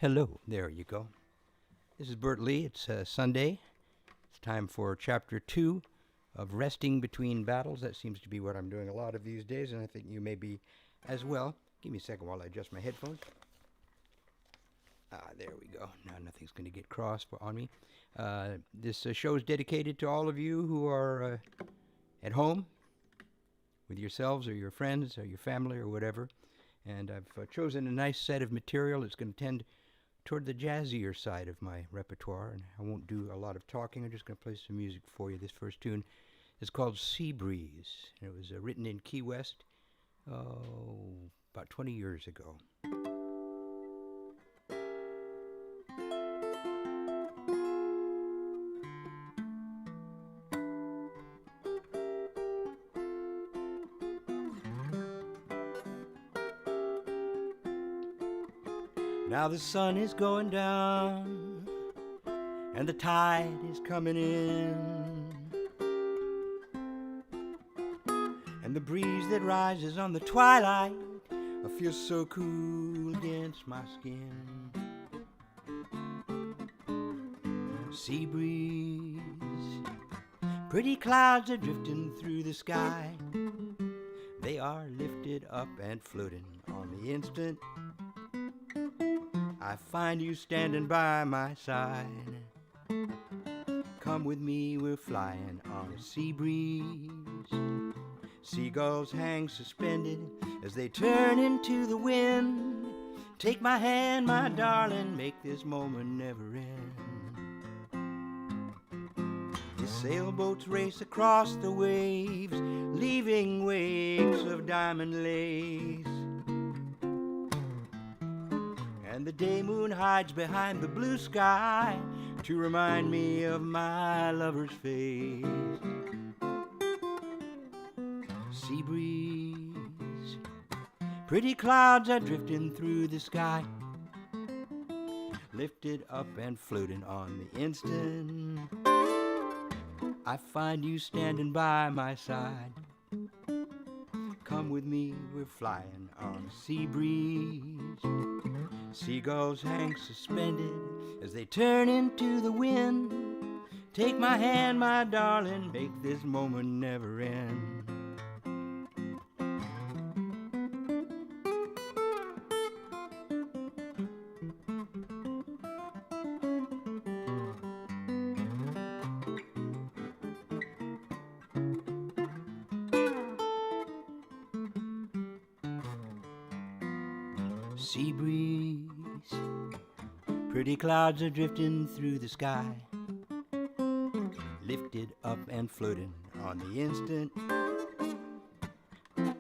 Hello, there you go. This is Bert Lee. It's Sunday. It's time for Chapter 2 of Resting Between Battles. That seems to be what I'm doing a lot of these days, and I think you may be as well. Give me a second while I adjust my headphones. There we go. Now nothing's going to get cross on me. This show is dedicated to all of you who are at home with yourselves or your friends or your family or whatever. And I've chosen a nice set of material that's going to tend toward the jazzier side of my repertoire, and I won't do a lot of talking. I'm just going to play some music for you. This first tune is called Sea Breeze. It was written in Key West about 20 years ago. Now the sun is going down and the tide is coming in, and the breeze that rises on the twilight feels so cool against my skin. Sea breeze, pretty clouds are drifting through the sky. They are lifted up and floating on the instant I find you standing by my side. Come with me, we're flying on a sea breeze. Seagulls hang suspended as they turn into the wind. Take my hand, my darling, make this moment never end. The sailboats race across the waves, leaving wakes of diamond lace. And the day moon hides behind the blue sky to remind me of my lover's face. Sea breeze, pretty clouds are drifting through the sky, lifted up and floating on the instant I find you standing by my side. Come with me, we're flying on a sea breeze. Seagulls hang suspended as they turn into the wind. Take my hand, my darling, make this moment never end. Sea breeze, pretty clouds are drifting through the sky, lifted up and floating on the instant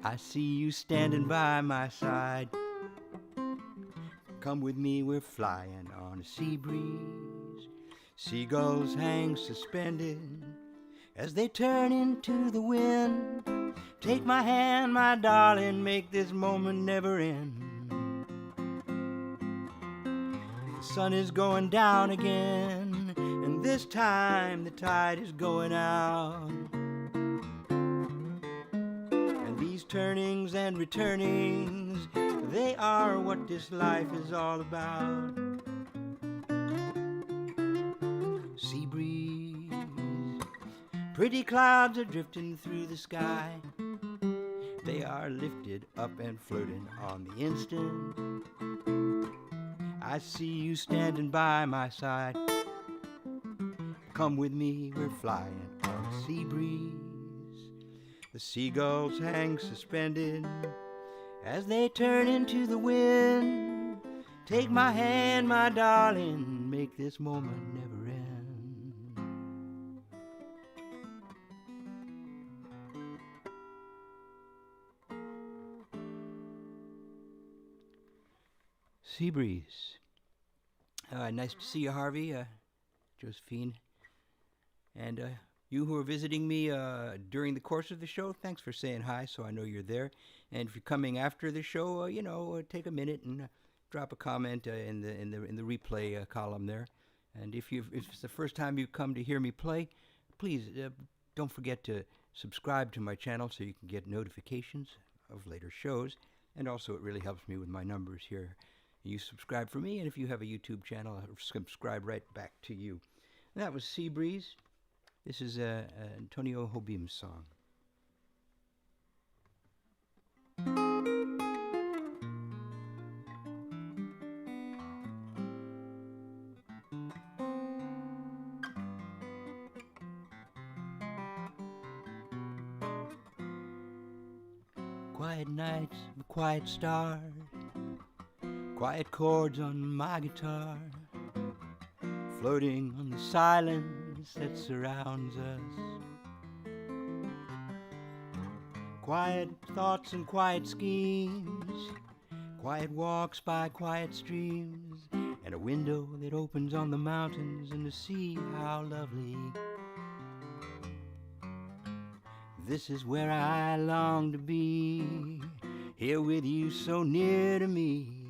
I see you standing by my side. Come with me, we're flying on a sea breeze. Seagulls hang suspended as they turn into the wind. Take my hand, my darling, make this moment never end. The sun is going down again, and this time the tide is going out. And these turnings and returnings, they are what this life is all about. Sea breeze, pretty clouds are drifting through the sky. They are lifted up and floating on the instant I see you standing by my side. Come with me, we're flying on a sea breeze. The seagulls hang suspended as they turn into the wind. Take my hand, my darling, make this moment never end. Sea breeze. Nice to see you, Harvey, Josephine, and you who are visiting me during the course of the show. Thanks for saying hi, so I know you're there. And if you're coming after the show, take a minute and drop a comment in the replay column there. And if it's the first time you come to hear me play, please don't forget to subscribe to my channel so you can get notifications of later shows. And also, it really helps me with my numbers here You subscribe for me, and if you have a YouTube channel, I'll subscribe right back to you. And that was Sea Breeze. This is Antonio Jobim's song. Quiet nights, quiet stars, quiet chords on my guitar, floating on the silence that surrounds us. Quiet thoughts and quiet schemes, quiet walks by quiet streams, and a window that opens on the mountains and the sea, how lovely. This is where I long to be, here with you so near to me,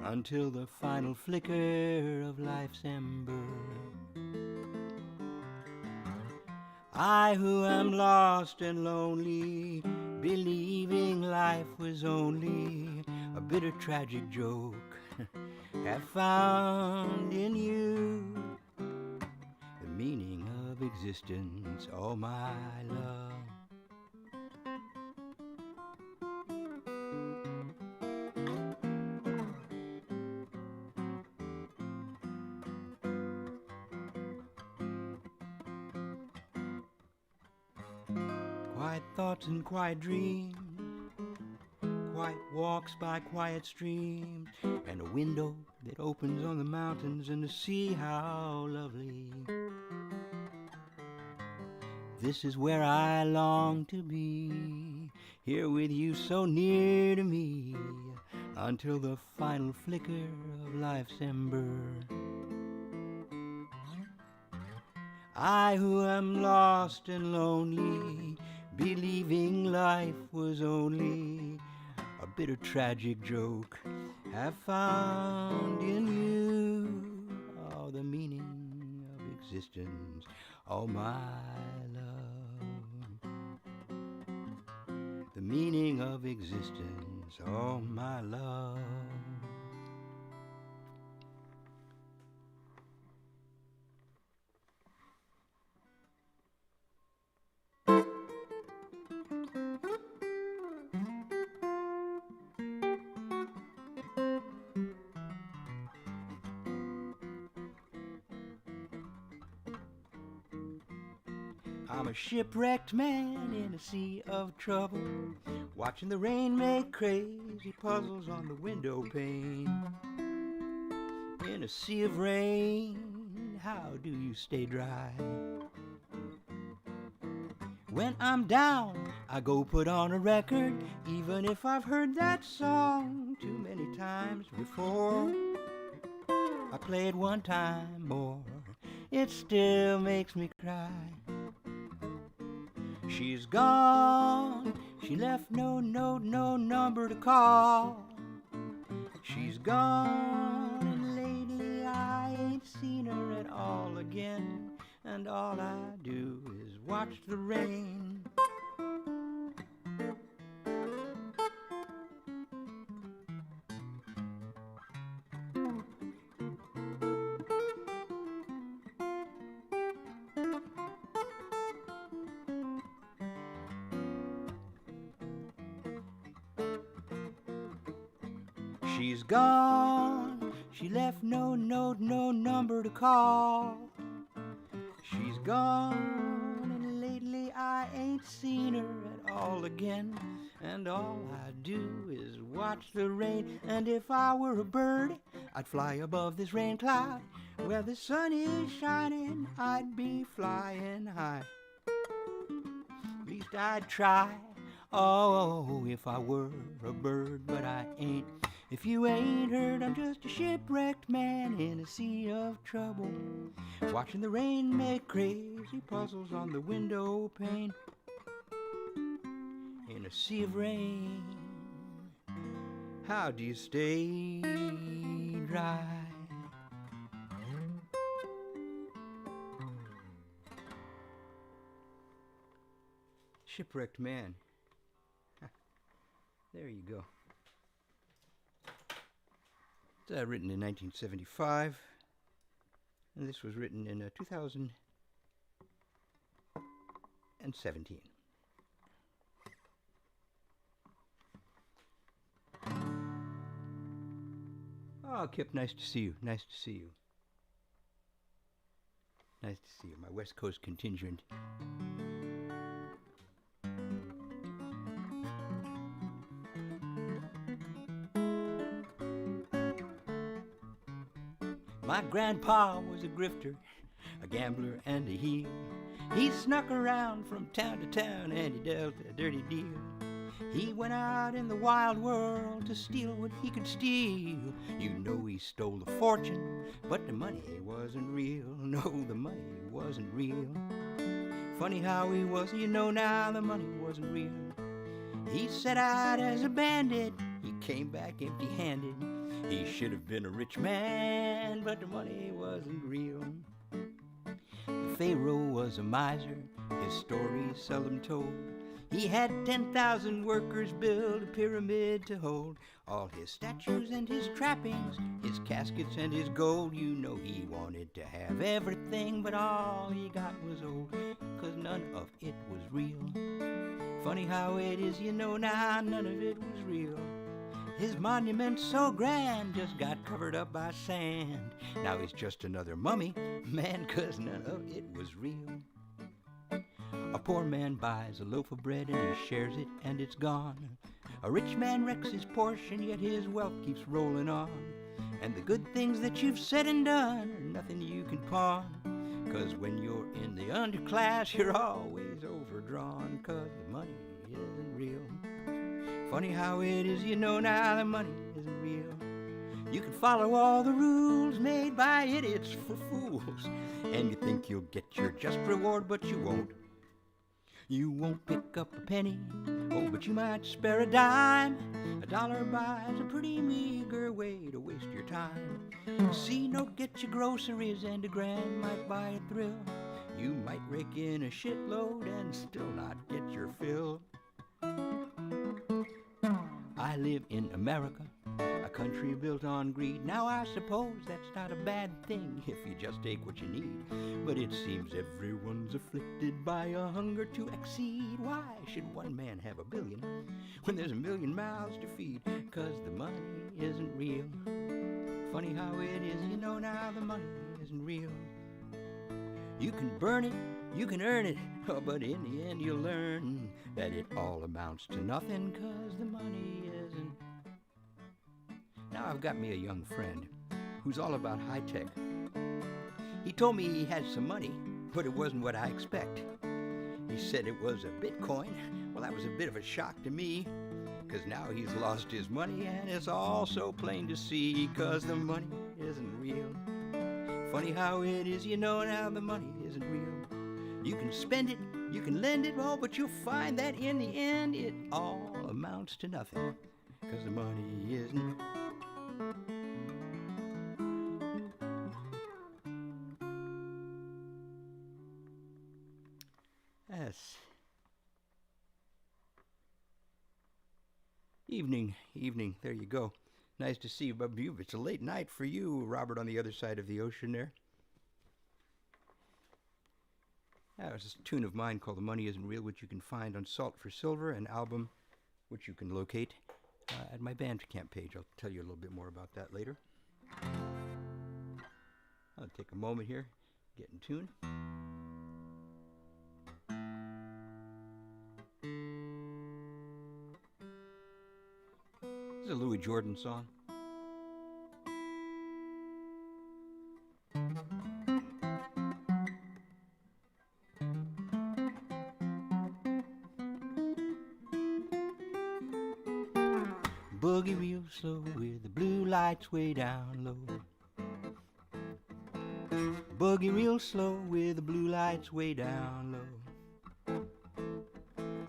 until the final flicker of life's ember. I who am lost and lonely, believing life was only a bitter tragic joke, have found in you the meaning of existence, oh my love. Quiet thoughts and quiet dreams, quiet walks by quiet streams, and a window that opens on the mountains and the sea, how lovely. This is where I long to be, here with you so near to me, until the final flicker of life's ember. I who am lost and lonely, believing life was only a bitter tragic joke, have found in you all the meaning of existence, all my love. The meaning of existence, all my love. I'm a shipwrecked man in a sea of trouble, watching the rain make crazy puzzles on the window pane. In a sea of rain, how do you stay dry? When I'm down, I go put on a record, even if I've heard that song too many times before. I play it one time more, it still makes me cry. She's gone, she left no note, no number to call. She's gone, and lately I ain't seen her at all again, and all I do is watch the rain. She's gone, she left no note, no number to call. She's gone, and lately I ain't seen her at all again, and all I do is watch the rain. And if I were a bird, I'd fly above this rain cloud. Where the sun is shining, I'd be flying high. At least I'd try, oh, if I were a bird, but I ain't. If you ain't heard, I'm just a shipwrecked man in a sea of trouble, watching the rain make crazy puzzles on the window pane. In a sea of rain, how do you stay dry? Shipwrecked man. There you go. It's written in 1975, and this was written in 2017. Oh, Kip, nice to see you. Nice to see you. Nice to see you, my West Coast contingent. My grandpa was a grifter, a gambler and a heel. He snuck around from town to town and he dealt a dirty deal. He went out in the wild world to steal what he could steal. You know he stole a fortune, but the money wasn't real. No, the money wasn't real. Funny how he was, you know now the money wasn't real. He set out as a bandit, he came back empty-handed. He should have been a rich man, but the money wasn't real. The Pharaoh was a miser, his story's seldom told. He had 10,000 workers build a pyramid to hold all his statues and his trappings, his caskets and his gold. You know he wanted to have everything, but all he got was old, 'cause none of it was real. Funny how it is, you know now, none of it was real. His monument so grand just got covered up by sand. Now he's just another mummy, man, 'cause none of it was real. A poor man buys a loaf of bread and he shares it and it's gone. A rich man wrecks his portion, yet his wealth keeps rolling on. And the good things that you've said and done are nothing you can pawn. 'Cause when you're in the underclass, you're always overdrawn, 'cause the money isn't real. Funny how it is, you know now the money isn't real. You can follow all the rules made by idiots for fools, and you think you'll get your just reward, but you won't. You won't pick up a penny, oh, but you might spare a dime. A dollar buys a pretty meager way to waste your time. A C note gets you groceries and a grand might buy a thrill. You might rake in a shitload and still not get your fill. I live in America, a country built on greed. Now I suppose that's not a bad thing if you just take what you need. But it seems everyone's afflicted by a hunger to exceed. Why should one man have a billion when there's a million mouths to feed? 'Cause the money isn't real. Funny how it is, you know now the money isn't real. You can burn it, you can earn it, oh, but in the end you'll learn that it all amounts to nothing, 'cause the money isn't. Now I've got me a young friend who's all about high tech. He told me he had some money, but it wasn't what I expect. He said it was a Bitcoin. Well, that was a bit of a shock to me, 'cause now he's lost his money and it's all so plain to see, 'cause the money isn't real. Funny how it is, you know now the money isn't real. You can spend it, you can lend it, oh, but you'll find that in the end it all amounts to nothing, 'cause the money isn't. Yes. Evening, there you go. Nice to see you, but it's a late night for you, Robert, on the other side of the ocean there. That was a tune of mine called The Money Isn't Real, which you can find on Salt for Silver, an album which you can locate at my Bandcamp page. I'll tell you a little bit more about that later. I'll take a moment here, get in tune. This is a Louis Jordan song. Boogie real slow with the blue lights way down low. Boogie real slow with the blue lights way down low.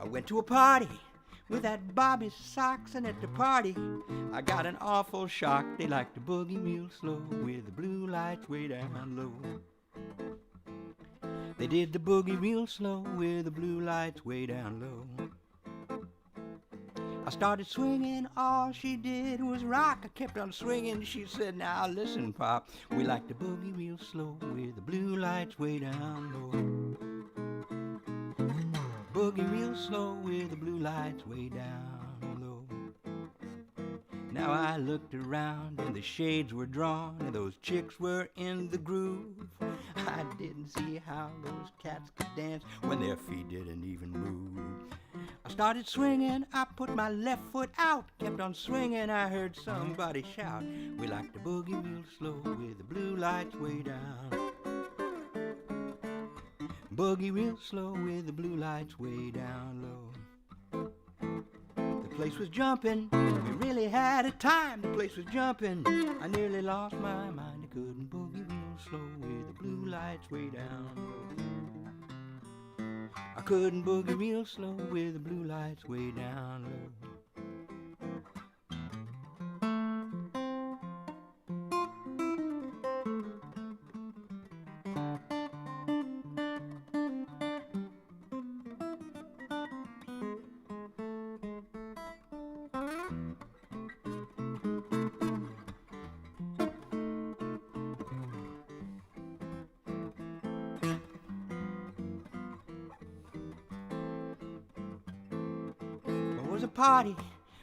I went to a party with that Bobby Socks, and at the party I got an awful shock. They like to boogie real slow with the blue lights way down low. They did the boogie real slow with the blue lights way down low. I started swinging, all she did was rock. I kept on swinging, she said, now listen, Pop, we like to boogie real slow with the blue lights way down low. Boogie real slow with the blue lights way down low. Now I looked around and the shades were drawn and those chicks were in the groove. I didn't see how those cats could dance when their feet didn't even move. I started swinging, I put my left foot out, kept on swinging, I heard somebody shout, we like to boogie real slow with the blue lights way down. Boogie real slow with the blue lights way down low. The place was jumping, we really had a time, the place was jumping, I nearly lost my mind, I couldn't boogie real slow with the blue lights way down low. I couldn't boogie real slow with the blue lights way down low. It was a party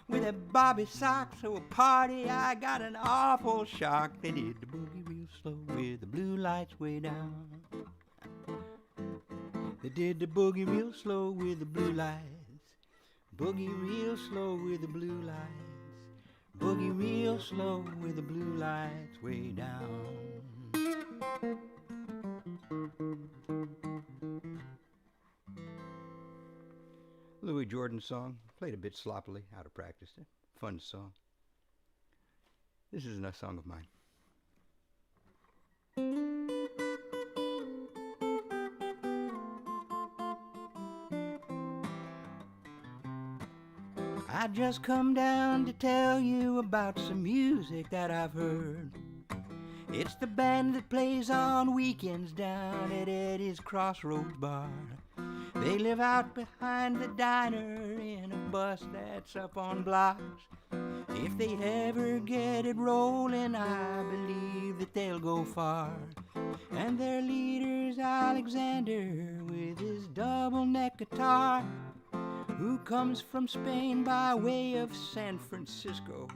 with a Bobby sock, so a party I got an awful shock. They did the boogie real slow with the blue lights way down. They did the boogie real slow with the blue lights. Boogie real slow with the blue lights. Boogie real slow with the blue lights way down. Louis Jordan song, played a bit sloppily, out of practice. Fun song. This is a song of mine. I just come down to tell you about some music that I've heard. It's the band that plays on weekends down at Eddie's Crossroads Bar. They live out behind the diner in a bus that's up on blocks. If they ever get it rolling, I believe that they'll go far. And their leader's Alexander with his double neck guitar, who comes from Spain by way of San Francisco.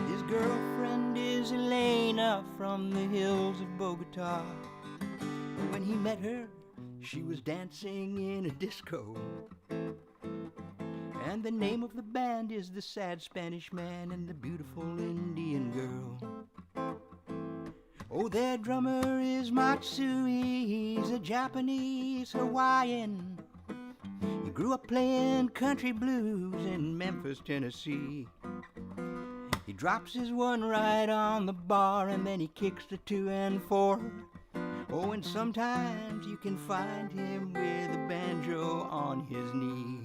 His girlfriend is Elena from the hills of Bogota. When he met her, she was dancing in a disco. And the name of the band is The Sad Spanish Man and the Beautiful Indian Girl. Oh, their drummer is Matsui, he's a Japanese Hawaiian. He grew up playing country blues in Memphis, Tennessee. He drops his one right on the bar and then he kicks the 2 and 4. Oh, and sometimes you can find him with a banjo on his knee.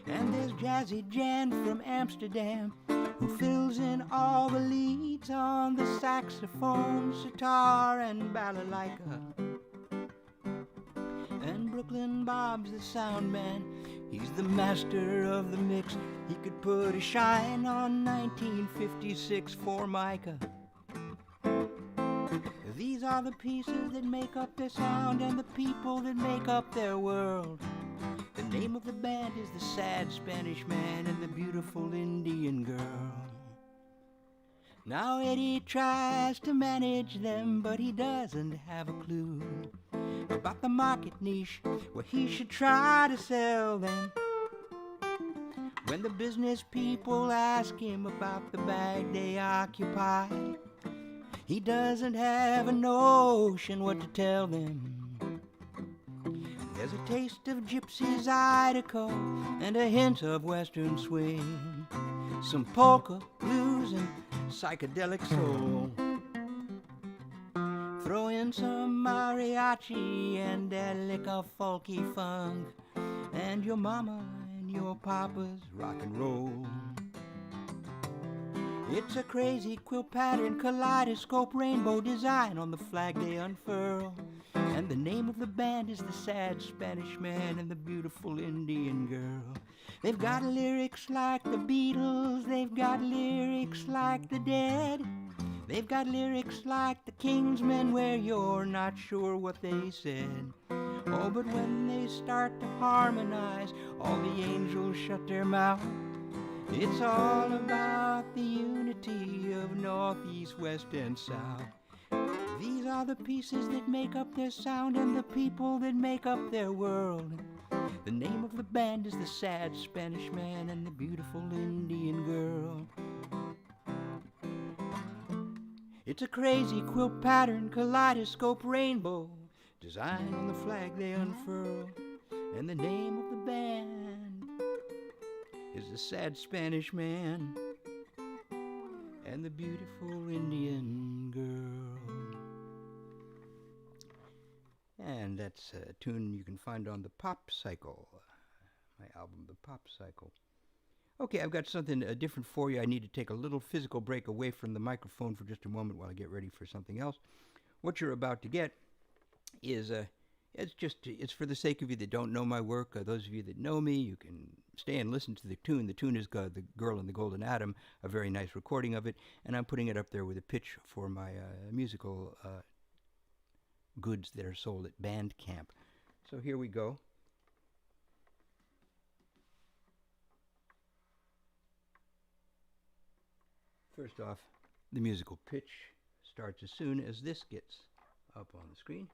And there's Jazzy Jan from Amsterdam, who fills in all the leads on the saxophone, sitar, and balalaika. And Brooklyn Bob's the sound man, he's the master of the mix. He could put a shine on 1956 Formica. These are the pieces that make up their sound and the people that make up their world. The name of the band is The Sad Spanish Man and the Beautiful Indian Girl. Now Eddie tries to manage them, but he doesn't have a clue about the market niche where he should try to sell them. When the business people ask him about the bag they occupy, he doesn't have a notion what to tell them. There's a taste of gypsy zydeco and a hint of western swing, some polka, blues, and psychedelic soul. Throw in some mariachi and a lick of folky funk, and your mama and your papa's rock and roll. It's a crazy quilt pattern, kaleidoscope, rainbow design on the flag they unfurl. And the name of the band is the Sad Spanish Man and the Beautiful Indian Girl. They've got lyrics like the Beatles, they've got lyrics like the Dead. They've got lyrics like the Kingsmen where you're not sure what they said. Oh, but when they start to harmonize, all the angels shut their mouth. It's all about the unity of North, East, West, and South. These are the pieces that make up their sound and the people that make up their world. The name of the band is the Sad Spanish Man and the Beautiful Indian Girl. It's a crazy quilt pattern, kaleidoscope rainbow, design on the flag they unfurl. And the name of the band is the Sad Spanish Man and the Beautiful Indian Girl. And that's a tune you can find on the Pop Cycle, my album, The Pop Cycle. Okay, I've got something different for you. I need to take a little physical break away from the microphone for just a moment while I get ready for something else. What you're about to get is it's for the sake of you that don't know my work. Those of you that know me, you can stay and listen to the tune. The tune is The Girl in the Golden Atom, a very nice recording of it, and I'm putting it up there with a pitch for my musical goods that are sold at Bandcamp. So here we go. First off, the musical pitch starts as soon as this gets up on the screen.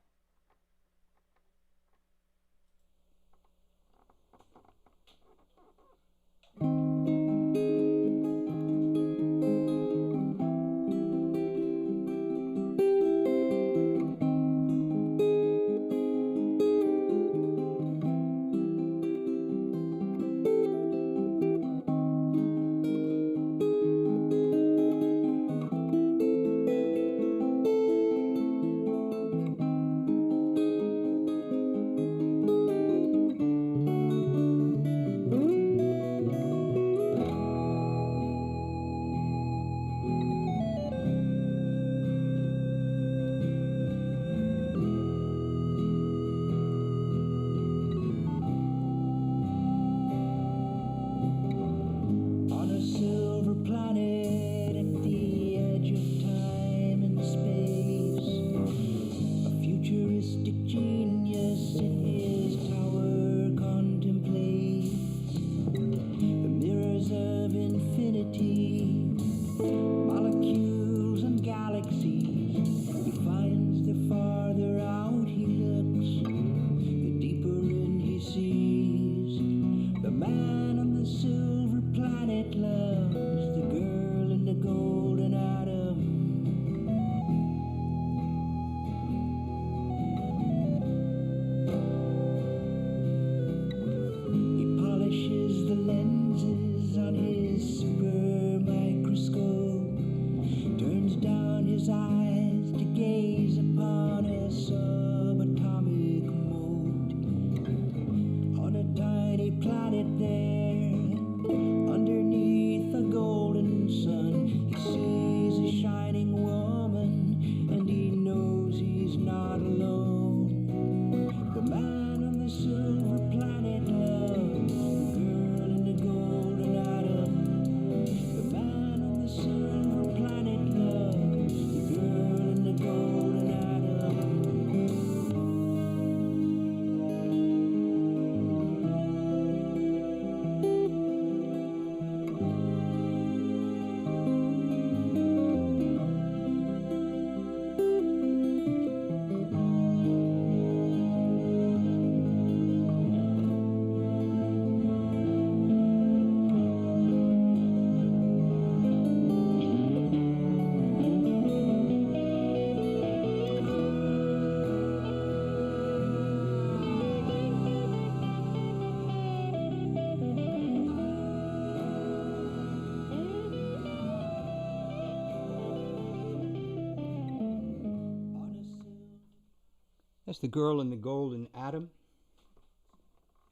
That's The Girl in the Golden Atom.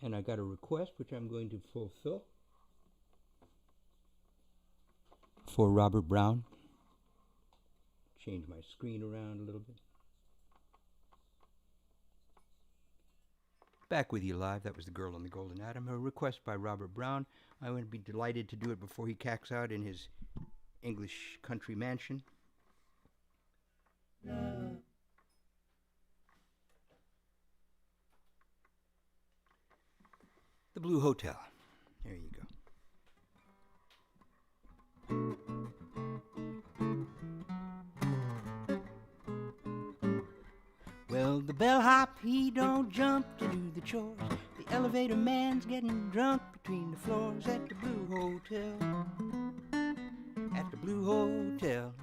And I got a request, which I'm going to fulfill, for Robert Brown. Change my screen around a little bit. Back with you live. That was The Girl on the Golden Atom, a request by Robert Brown. I would be delighted to do it before he cacks out in his English country mansion. The Blue Hotel. There you go. Well, the bellhop, he don't jump to do the chores. The elevator man's getting drunk between the floors at the Blue Hotel. At the Blue Hotel.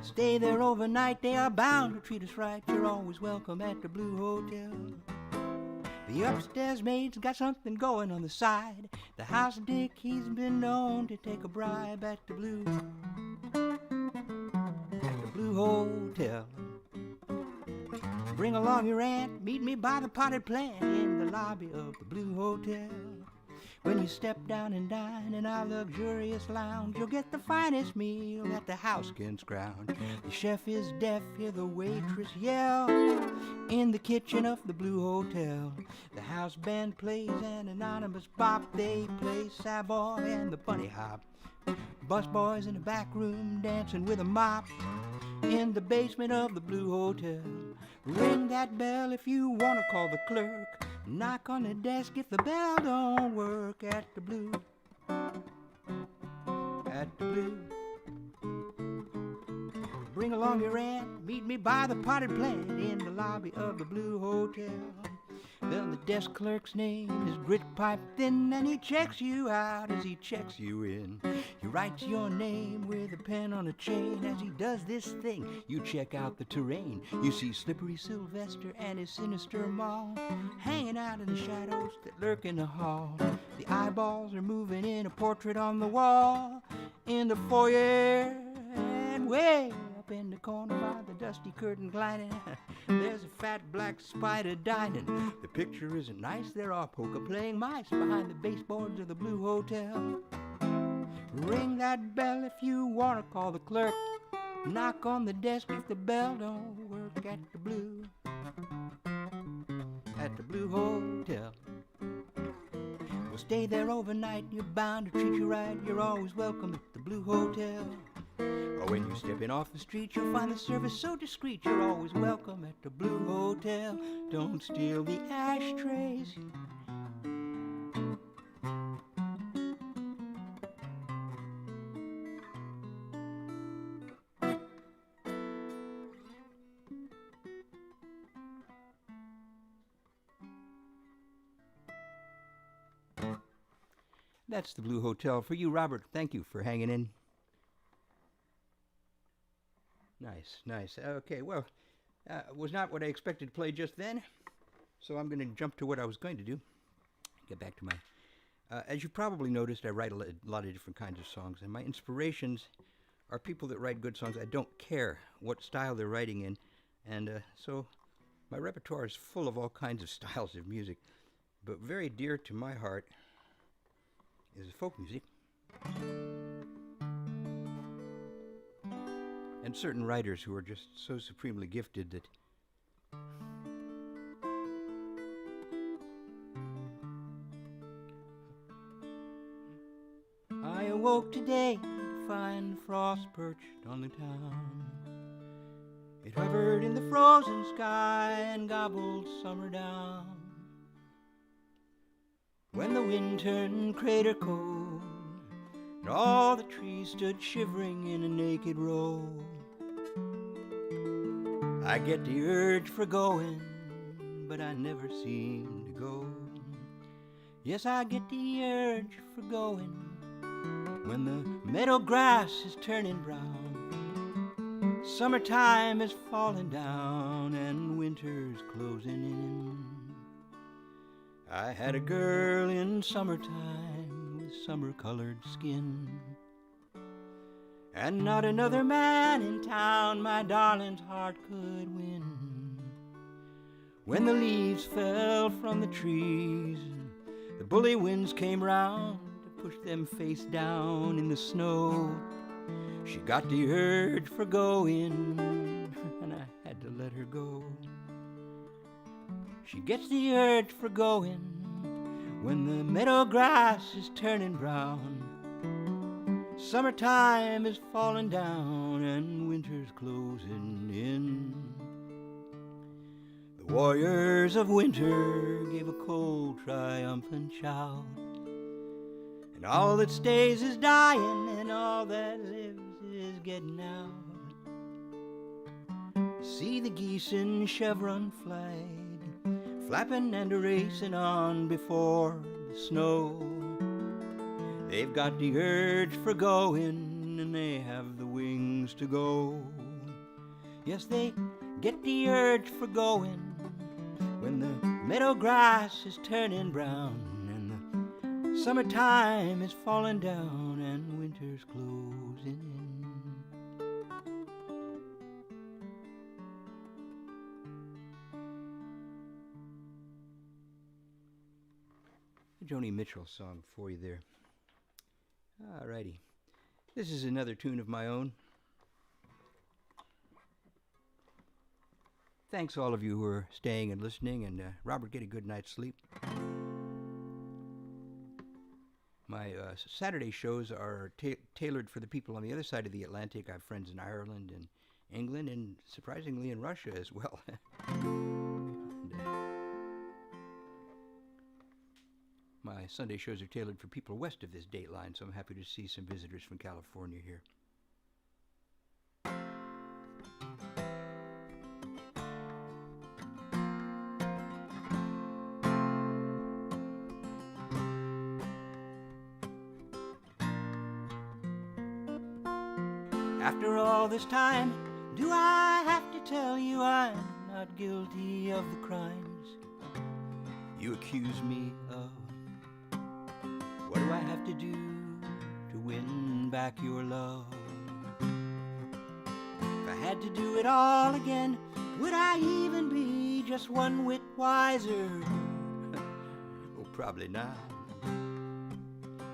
Stay there overnight, they are bound to treat us right. You're always welcome at the Blue Hotel. The upstairs maid's got something going on the side. The house dick, he's been known to take a bribe at the Blue Hotel. Bring along your aunt, meet me by the potted plant in the lobby of the Blue Hotel. When you step down and dine in our luxurious lounge, you'll get the finest meal at the houseken's ground. The chef is deaf, hear the waitress yell. In the kitchen of the Blue Hotel, the house band plays an anonymous bop. They play Savoy and the bunny hop. Busboys in the back room dancing with a mop. In the basement of the Blue Hotel, ring that bell if you want to call the clerk. Knock on the desk if the bell don't work at the Blue. At the Blue. Bring along your aunt, meet me by the potted plant in the lobby of the Blue Hotel. Well, the desk clerk's name is Grit Pipe Thin, and he checks you out as he checks you in. He writes your name with a pen on a chain. As he does this thing, you check out the terrain. You see Slippery Sylvester and his sinister maw hanging out in the shadows that lurk in the hall. The eyeballs are moving in a portrait on the wall. In the foyer and way up in the corner by the dusty curtain gliding, there's a fat black spider dining. The picture isn't nice, there are poker playing mice behind the baseboards of the Blue Hotel. Ring that bell if you want to call the clerk. Knock on the desk if the bell don't work at the Blue. At the Blue Hotel. Well, stay there overnight, you're bound to treat you right. You're always welcome at the Blue Hotel. Or when you're stepping off the street, you'll find the service so discreet. You're always welcome at the Blue Hotel. Don't steal the ashtrays. That's the Blue Hotel for you, Robert. Thank you for hanging in. Nice, nice. Okay, well, was not what I expected to play just then, so I'm going to jump to what I was going to do. Get back to my... as you probably noticed, I write a lot of different kinds of songs, and my inspirations are people that write good songs. I don't care what style they're writing in, and so my repertoire is full of all kinds of styles of music, but very dear to my heart is folk music. And certain writers who are just so supremely gifted that I awoke today to find frost perched on the town. It hovered in the frozen sky and gobbled summer down. When the wind turned crater cold and all the trees stood shivering in a naked row, I get the urge for going, but I never seem to go. Yes, I get the urge for going when the meadow grass is turning brown. Summertime is falling down and winter's closing in. I had a girl in summertime with summer-colored skin, and not another man in town my darling's heart could win. When the leaves fell from the trees, the bully winds came round to push them face down in the snow. She got the urge for going, and I had to let her go. She gets the urge for going when the meadow grass is turning brown. Summertime is falling down and winter's closing in. The warriors of winter gave a cold, triumphant shout, and all that stays is dying, and all that lives is getting out. See the geese in chevron flag, flapping and racing on before the snow. They've got the urge for going, and they have the wings to go. Yes, they get the urge for going when the meadow grass is turning brown, and the summertime is falling down, and winter's closing in. Joni Mitchell song for you there. Alrighty. This is another tune of my own. Thanks all of you who are staying and listening, and Robert, get a good night's sleep. My Saturday shows are tailored for the people on the other side of the Atlantic. I have friends in Ireland and England, and surprisingly in Russia as well. My Sunday shows are tailored for people west of this date line, so I'm happy to see some visitors from California here. After all this time, do I have to tell you I'm not guilty of the crimes you accuse me of? What do I have to do to win back your love? If I had to do it all again, would I even be just one whit wiser? Oh, probably not.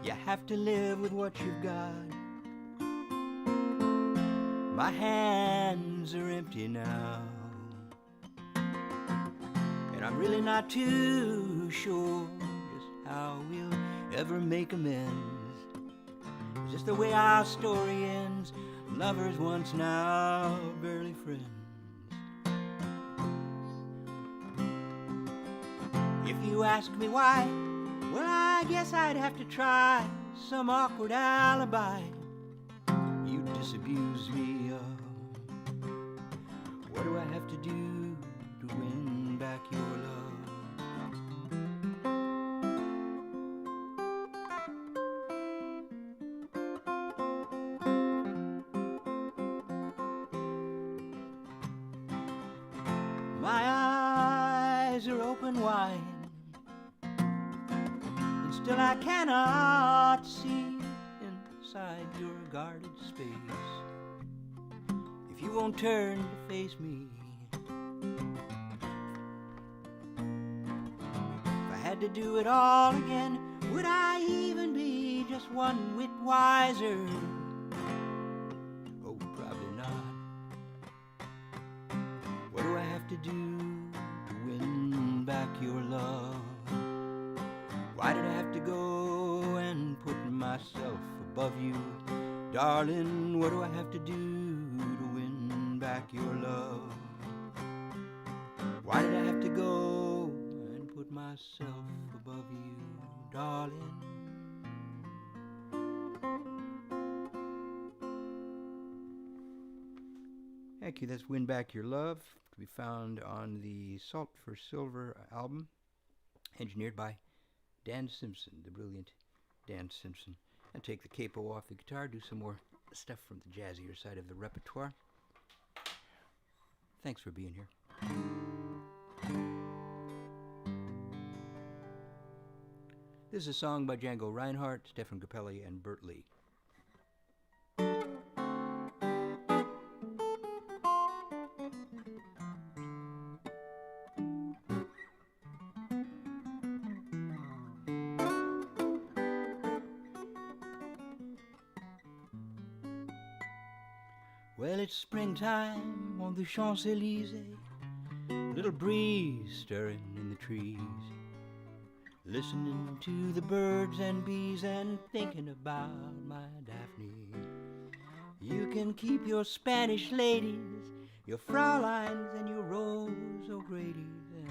You have to live with what you've got. My hands are empty now, and I'm really not too sure just how we'll ever make amends. It's just the way our story ends. Lovers once, now barely friends. If you ask me why, well, I guess I'd have to try some awkward alibi you disabuse me of. What do I have to do to win back your love? My eyes are open wide, and still I cannot see inside your guarded space. If you won't turn to face me, if I had to do it all again, would I even be just one whit wiser? Oh, probably not. What do I have to do to win back your love? Why did I have to go and put myself above you? Darling, what do I have to do to win back your love? Why did I have to go and put myself above you, darling? Thank you. That's Win Back Your Love, to be found on the Salt for Silver album, engineered by Dan Simpson, the brilliant Dan Simpson. And take the capo off the guitar, do some more stuff from the jazzier side of the repertoire. Thanks for being here. This is a song by Django Reinhardt, Stefan Grappelli, and Bert Lee. Well, it's springtime on the Champs-Élysées, little breeze stirring in the trees, listening to the birds and bees and thinking about my Daphne. You can keep your Spanish ladies, your Frauleins and your Rose O'Grady's, and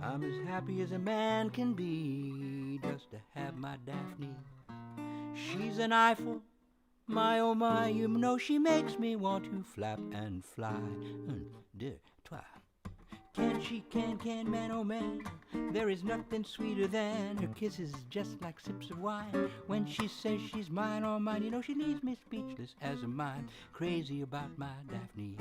I'm as happy as a man can be just to have my Daphne. She's an eyeful, my oh my, you know she makes me want to flap and fly. Un, deux, trois. Can she, can, man, oh man, there is nothing sweeter than her kisses, just like sips of wine. When she says she's mine, oh mine, you know she leaves me speechless as a mime, crazy about my Daphne.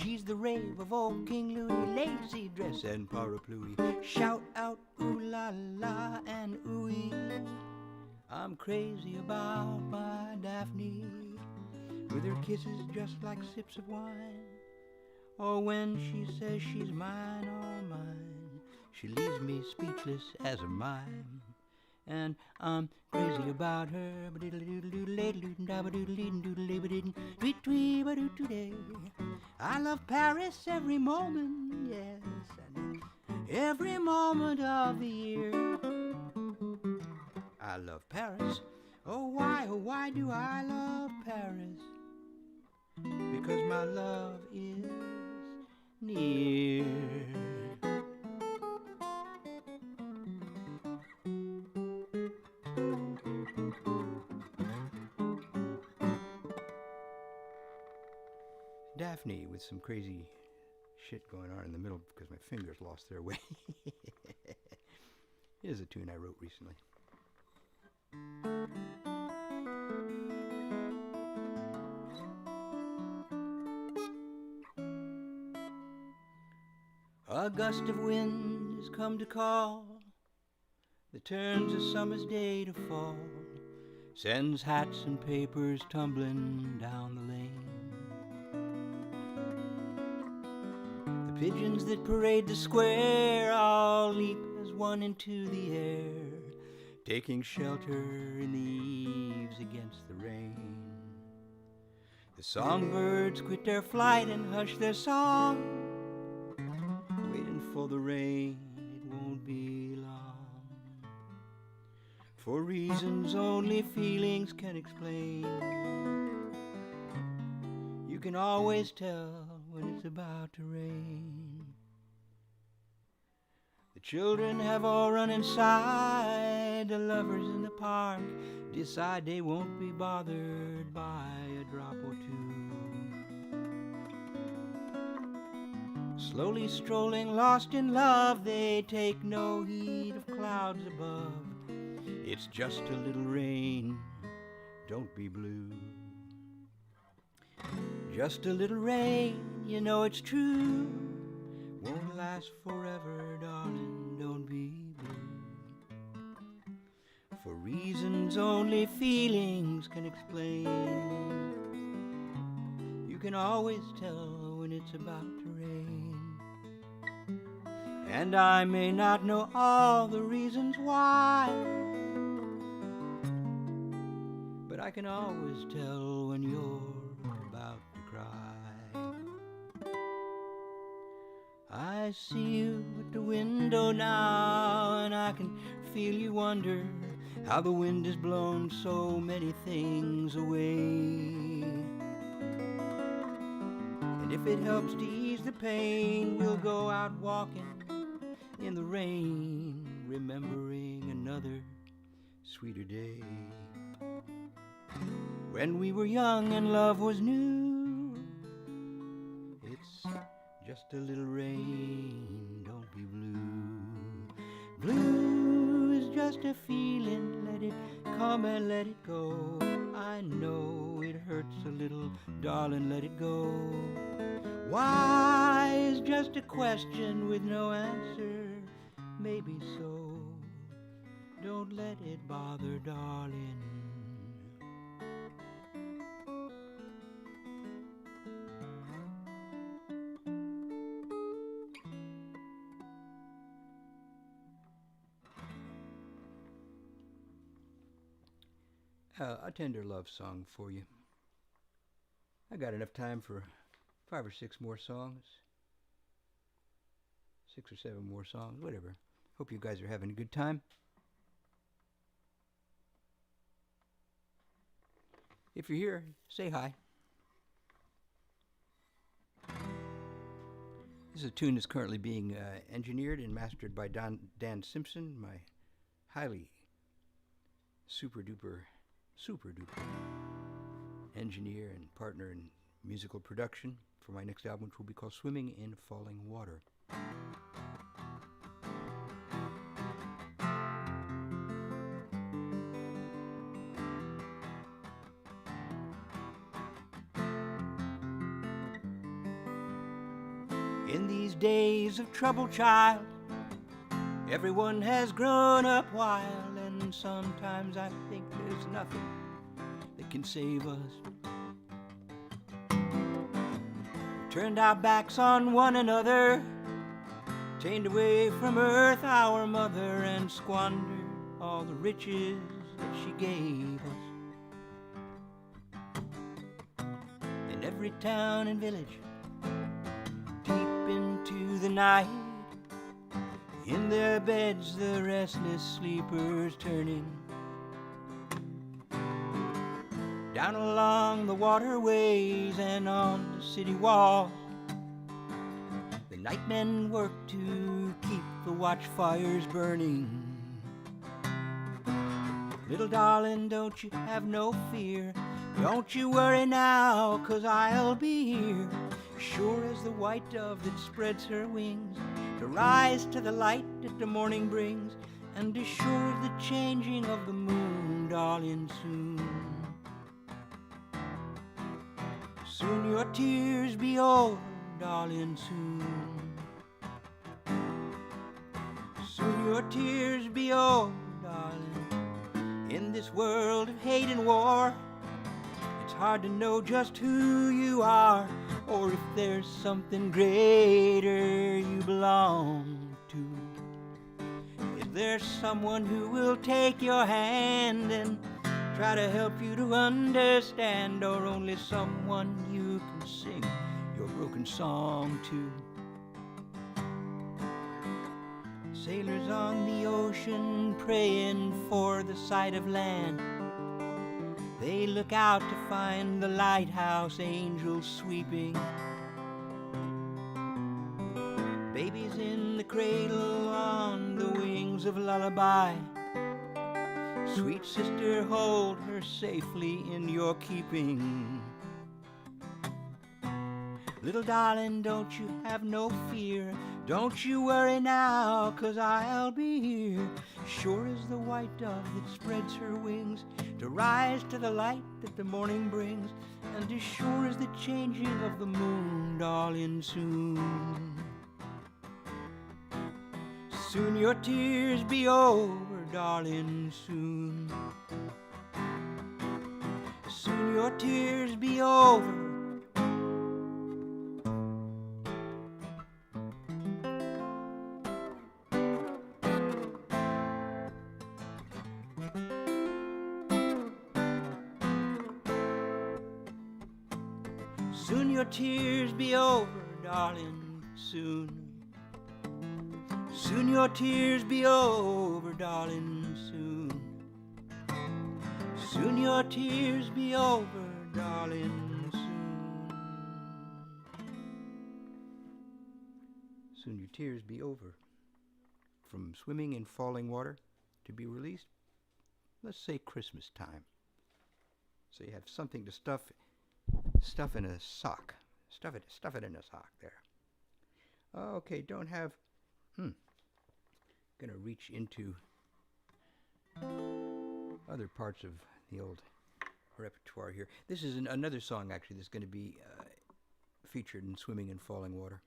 She's the rave of old King Louis, lazy dress and parapluie. Shout out ooh la la and ooey. I'm crazy about my Daphne, with her kisses just like sips of wine. Oh, when she says she's mine, oh mine, she leaves me speechless as a mime. And I'm crazy about her. I love Paris every moment, yes, and every moment of the year. I love Paris. Oh, why do I love Paris? Because my love is near. Daphne with some crazy shit going on in the middle because my fingers lost their way. Here's a tune I wrote recently. A gust of wind has come to call, that turns a summer's day to fall, sends hats and papers tumbling down the lane. The pigeons that parade the square all leap as one into the air, taking shelter in the eaves against the rain. The songbirds quit their flight and hush their song, waiting for the rain, it won't be long. For reasons only feelings can explain, you can always tell when it's about to rain. The children have all run inside, the lovers in the park decide they won't be bothered by a drop or two. Slowly strolling, lost in love, they take no heed of clouds above. It's just a little rain, don't be blue. Just a little rain, you know it's true. Won't last forever, darling, don't be blue. For reasons only feelings can explain, you can always tell when it's about to rain. And I may not know all the reasons why, but I can always tell when you're about to cry. I see you at the window now, and I can feel you wonder how the wind has blown so many things away. And if it helps to ease the pain, we'll go out walking in the rain, remembering another sweeter day. When we were young and love was new, it's just a little rain, don't be blue. Blue is just a feeling, let it come and let it go. I know it hurts a little, darling, let it go. Why is just a question with no answer, maybe so. Don't let it bother, darling. A tender love song for you. I got enough time for 5 or 6 more songs. 6 or 7 more songs, whatever. Hope you guys are having a good time. If you're here, say hi. This is a tune that's currently being engineered and mastered by Dan Simpson, my highly super duper engineer and partner in musical production for my next album, which will be called Swimming in Falling Water. In these days of trouble, child, everyone has grown up wild, and sometimes I think there's nothing that can save us. Turned our backs on one another, chained away from earth, our mother, and squandered all the riches that she gave us. In every town and village, deep into the night, in their beds the restless sleepers turning. Down along the waterways and on the city walls, the nightmen work to keep the watchfires burning. Little darling, don't you have no fear, don't you worry now, 'cause I'll be here, sure as the white dove that spreads her wings to rise to the light that the morning brings, and as sure as the changing of the moon, darling, soon. Soon your tears be over, darling, soon. Soon your tears be over, darling. In this world of hate and war, it's hard to know just who you are, or if there's something greater you belong to. If there's someone who will take your hand and try to help you to understand, or only someone you can sing your broken song to. Sailors on the ocean praying for the sight of land, they look out to find the lighthouse angels sweeping. Babies in the cradle on the wings of lullaby, sweet sister, hold her safely in your keeping. Little darling, don't you have no fear, don't you worry now, 'cause I'll be here, sure as the white dove that spreads her wings to rise to the light that the morning brings, and as sure as the changing of the moon, darling, soon. Soon your tears be over, darling, soon. Soon your tears be over. Soon your tears be over, darling, soon. Soon your tears be over, darling, soon. Soon your tears be over, darling, soon. Soon your tears be over. From Swimming in Falling Water, to be released, let's say Christmas time. So you have something to stuff in a sock. Stuff it in a sock there. Okay, don't have gonna reach into other parts of the old repertoire here. This is another song, actually, that's going to be featured in Swimming in Falling Water.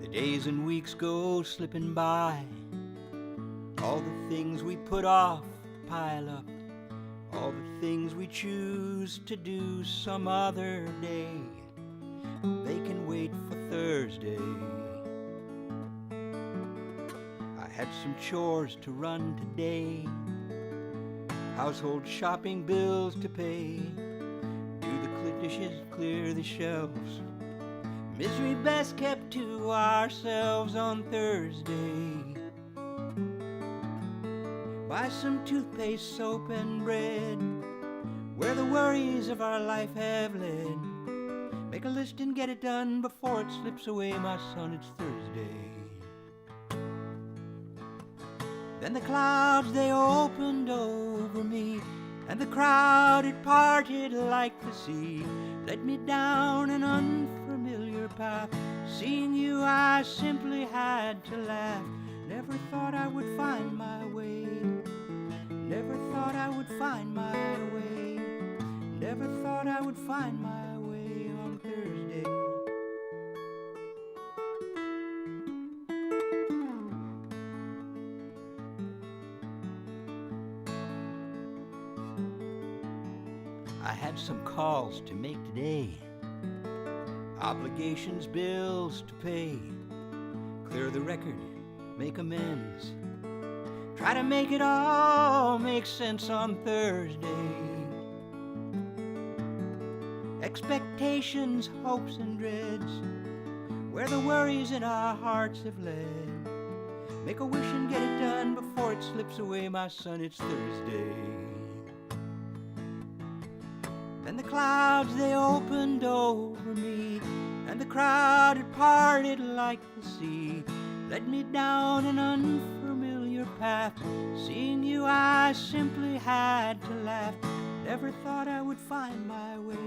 The days and weeks go slipping by. All the things we put off pile up. All the things we choose to do some other day, they can wait for Thursday. I had some chores to run today, household shopping bills to pay, do the dishes, clear the shelves. Misery best kept to ourselves on Thursday. Buy some toothpaste, soap, and bread, where the worries of our life have led. Make a list and get it done before it slips away, my son, it's Thursday. Then the clouds, they opened over me, and the crowd, it parted like the sea, led me down an unfamiliar path. Seeing you, I simply had to laugh. Never thought I would find my way. Never thought I would find my way. Never thought I would find my way on Thursday. I had some calls to make today, obligations, bills to pay, clear the record, make amends, try to make it all make sense on Thursday. Expectations, hopes, and dreads, where the worries in our hearts have led. Make a wish and get it done before it slips away, my son, it's Thursday. Then the clouds, they opened over me, and the crowd, it parted like the sea, led me down an unfamiliar path. Seeing you, I simply had to laugh. Never thought I would find my way.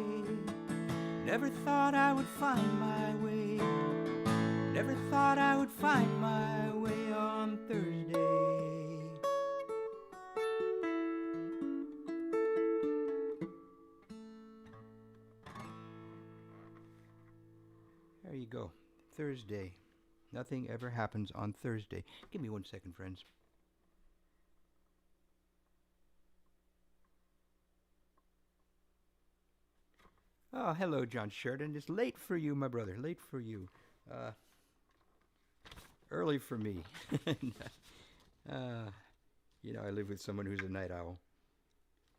Never thought I would find my way. Never thought I would find my way on Thursday. There you go. Thursday. Nothing ever happens on Thursday. Give me 1 second, friends. Oh, hello, John Sheridan. It's late for you, my brother. Late for you. Early for me. You know, I live with someone who's a night owl.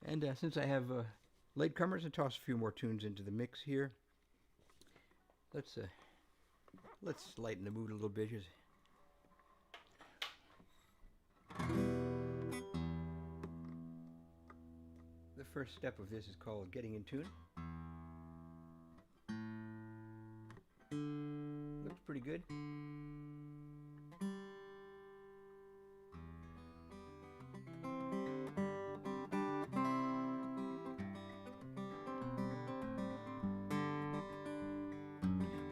And since I have latecomers, I'll toss a few more tunes into the mix here. Let's lighten the mood a little bit. The first step of this is called Getting in Tune. Looks pretty good.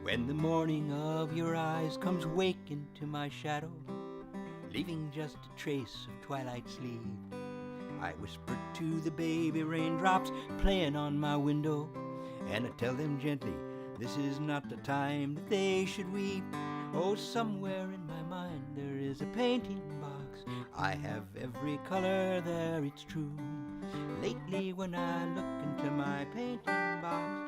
When the morning of your eyes comes waking to my shadow, leaving just a trace of twilight sleep, I whisper to the baby raindrops playing on my window, and I tell them gently, this is not the time that they should weep. Oh, somewhere in my mind there is a painting box. I have every color there, it's true. Lately when I look into my painting box,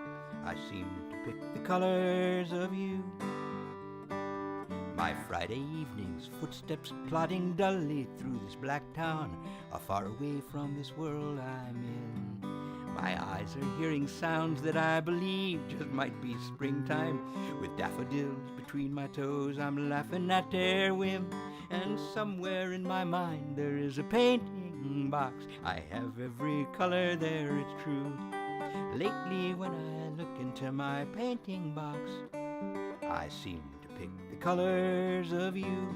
I seem to pick the colors of you. My Friday evenings, footsteps plodding dully through this black town, are far away from this world I'm in. My eyes are hearing sounds that I believe just might be springtime. With daffodils between my toes, I'm laughing at their whim. And somewhere in my mind there is a painting box. I have every color there, it's true. Lately when I look into my painting box, I seem to pick the colors of you.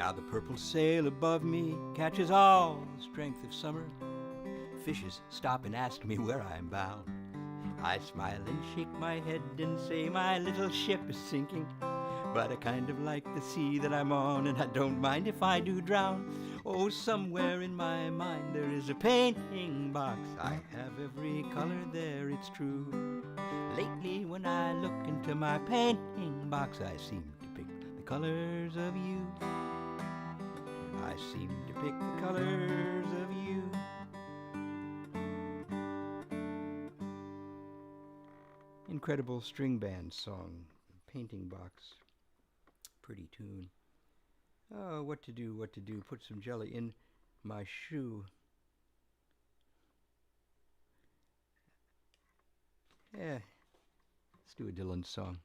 Now the purple sail above me catches all the strength of summer. Fishes stop and ask me where I'm bound. I smile and shake my head and say my little ship is sinking, but I kind of like the sea that I'm on, and I don't mind if I do drown. Oh, somewhere in my mind there is a painting box. I have every color there, it's true. Lately when I look into my painting box, I seem to pick the colors of you. I seem to pick the colors of you. Incredible string band song, Painting Box. Pretty tune. Oh, what to do, what to do. Put some jelly in my shoe. Yeah, let's do a Dylan song.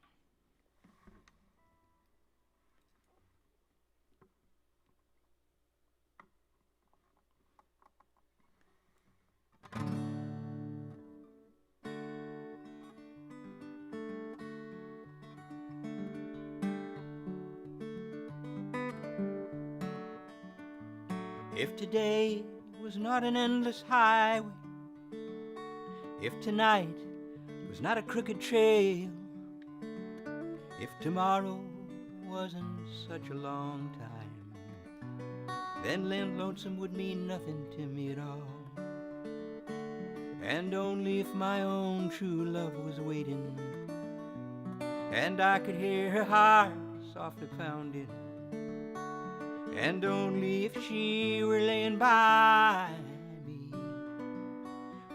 If today was not an endless highway, if tonight was not a crooked trail, if tomorrow wasn't such a long time, then Lonesome would mean nothing to me at all. And only if my own true love was waiting, and I could hear her heart softly pounding, and only if she were laying by me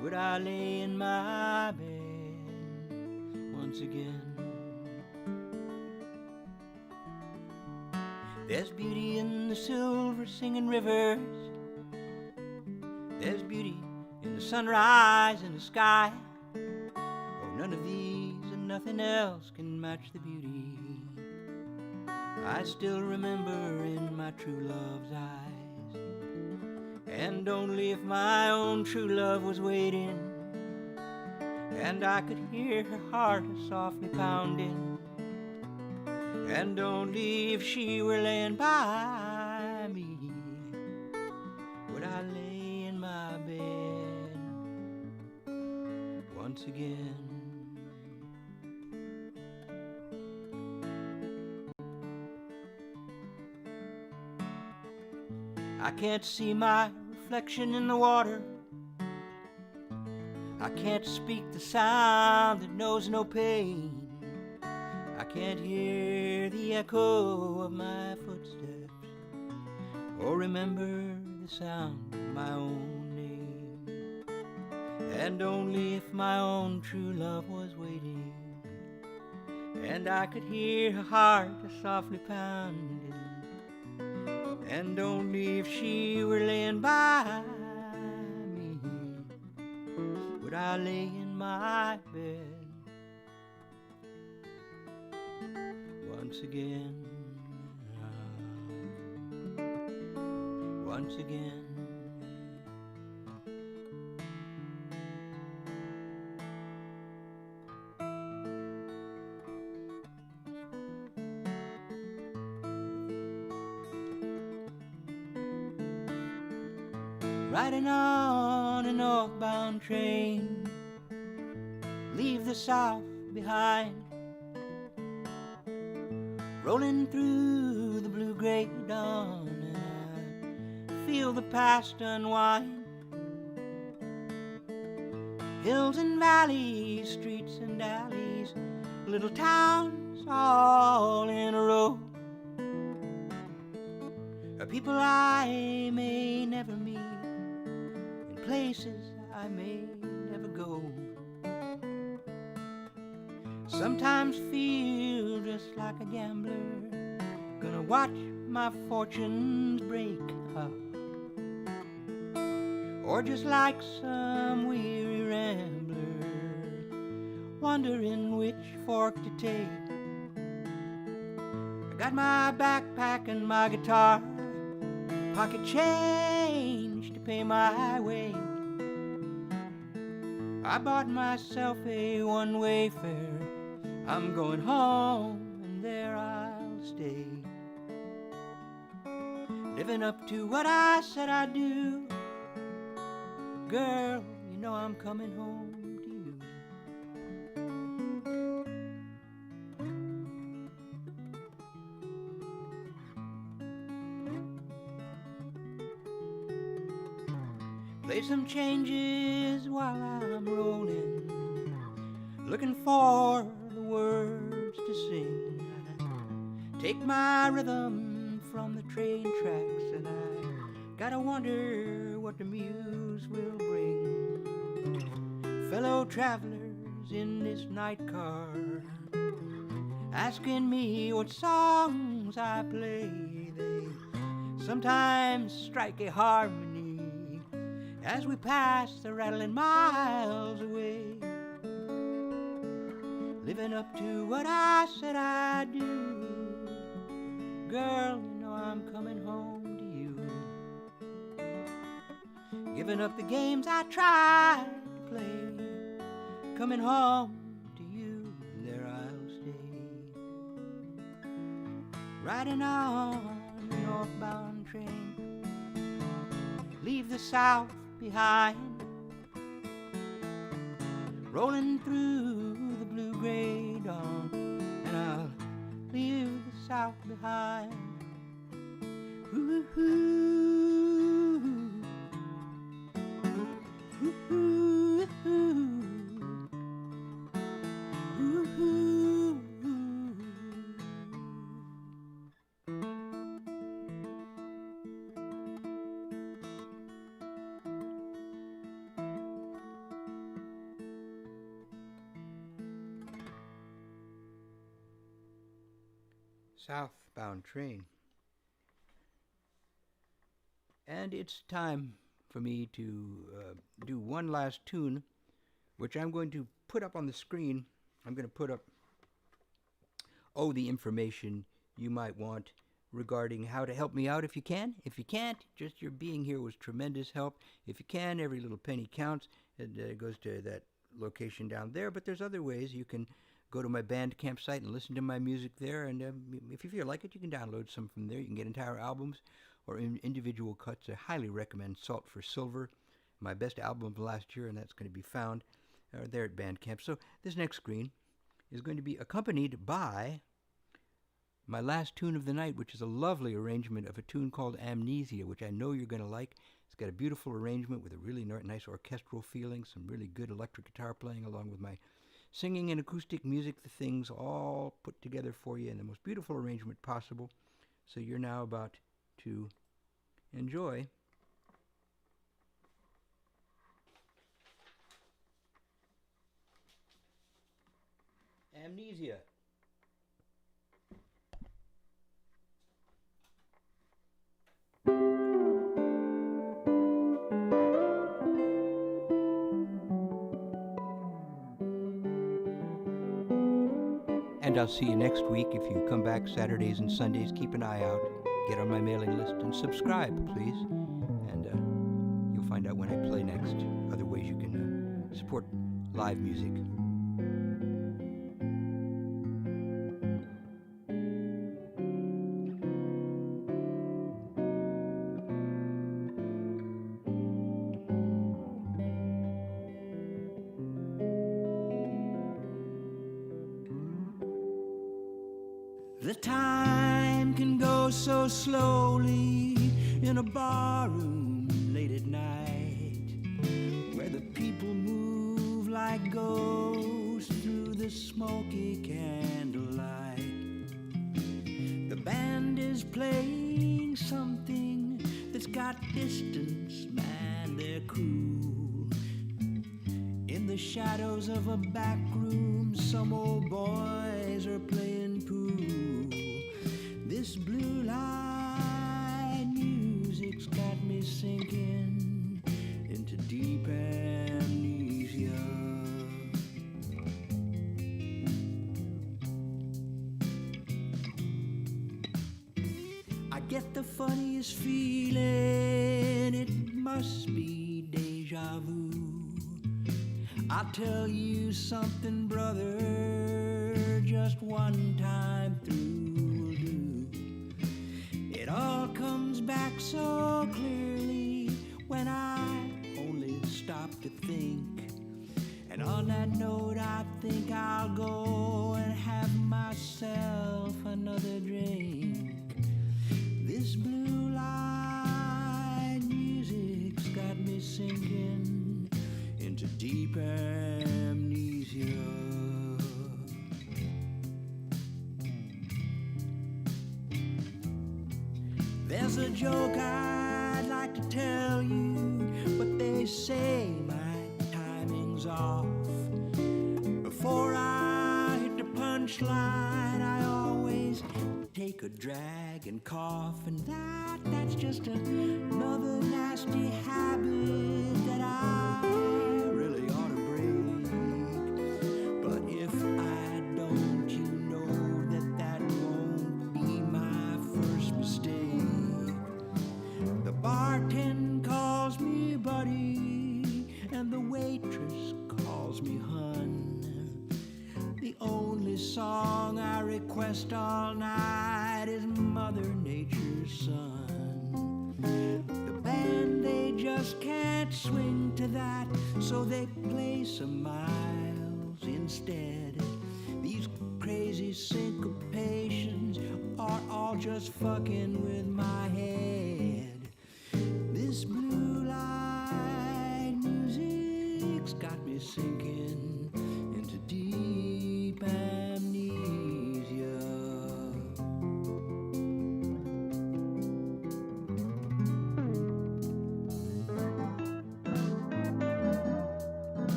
would I lay in my bed once again. There's beauty in the silver singing rivers, there's beauty in the sunrise in the sky. Oh, none of these and nothing else can match the beauty I still remember in my true love's eyes. And only if my own true love was waiting, and I could hear her heart softly pounding, and only if she were laying by me would I lay in my bed once again. I can't see my reflection in the water, I can't speak the sound that knows no pain, I can't hear the echo of my footsteps, or remember the sound of my own name. And only if my own true love was waiting, and I could hear her heart softly pounding, and only if she were laying by me would I lay in my bed once again, once again. Riding on a northbound train, leave the South behind, rolling through the blue-gray dawn, and I feel the past unwind. Hills and valleys, streets and alleys, little towns all in a row, people I may never meet, places I may never go. Sometimes feel just like a gambler, gonna watch my fortunes break up, or just like some weary rambler, wondering which fork to take. I got my backpack and my guitar, pocket change to pay my way. I bought myself a one-way fare, I'm going home and there I'll stay. living up to what I said I'd do. Girl, you know I'm coming home to you. Play some changes while I'm rolling, looking for the words to sing. Take my rhythm from the train tracks, and I gotta wonder what the muse will bring. Fellow travelers in this night car, asking me what songs I play. They sometimes strike a harmony as we pass the rattling miles away. Living up to what I said I'd do. Girl, you know I'm coming home to you. Giving up the games I tried to play. Coming home to you, there I'll stay. Riding on the northbound train, leave the South behind. Rolling through the blue-gray dawn, and I'll leave the South behind. Ooh-hoo. Ooh-hoo. Ooh-hoo. Southbound train. And it's time for me to do one last tune, which I'm going to put up on the screen. I'm going to put up, the information you might want regarding how to help me out if you can. If you can't, just your being here was tremendous help. If you can, every little penny counts. It goes to that location down there, but there's other ways. You can go to my Bandcamp site and listen to my music there, and if you feel like it, you can download some from there. You can get entire albums or individual cuts. I highly recommend Salt for Silver, my best album of last year, and that's going to be found there at Bandcamp. So this next screen is going to be accompanied by my last tune of the night, which is a lovely arrangement of a tune called Amnesia, which I know you're going to like. It's got a beautiful arrangement with a really nice orchestral feeling, some really good electric guitar playing along with my singing and acoustic music, the things all put together for you in the most beautiful arrangement possible. So you're now about to enjoy Amnesia. And I'll see you next week. If you come back Saturdays and Sundays, keep an eye out. Get on my mailing list and subscribe, please. And you'll find out when I play next. Other ways you can support live music. The time can go so slowly in a barroom late at night, where the people move like ghosts through the smoky candlelight. The band is playing something that's got distance, man, they're cool. In the shadows of a back room, some old boys are playing pool. This blue light music's got me sinking into deep amnesia. I get the funniest feeling, it must be deja vu. I'll tell you something, brother, just one time through will do. It all comes back and I only stop to think. And on that note, I think I'll go and have myself another drink. This blue light music's got me sinking into deep amnesia. There's a joke I'd like to tell you, but they say my timing's off. Before I hit the punchline, I always take a drag and cough, and that's just another nasty habit that I really ought to break. But if I don't, you know that won't be my first mistake. The bartender calls me buddy, and the waitress calls me hun. The only song I request all night is Mother Nature's Son. The band, they just can't swing to that, so they play some miles instead. These crazy syncopations are all just fucking with my head. This blue light music's got me sinking into deep amnesia.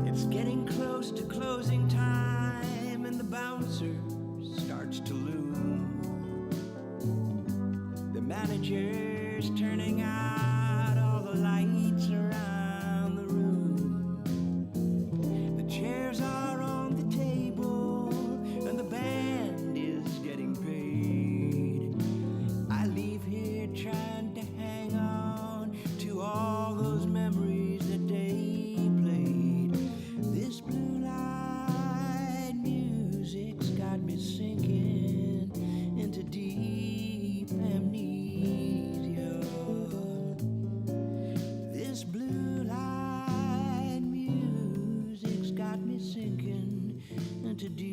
It's getting close to closing time, and the bouncer starts to loom. The manager's turning out all the lights around the room. The chairs are on the table, and the band is getting paid. I leave here trying to hang on to all those memories that they played. This blue light music's got me sinking into deep amnesia. This blue light music's got me sinking into deep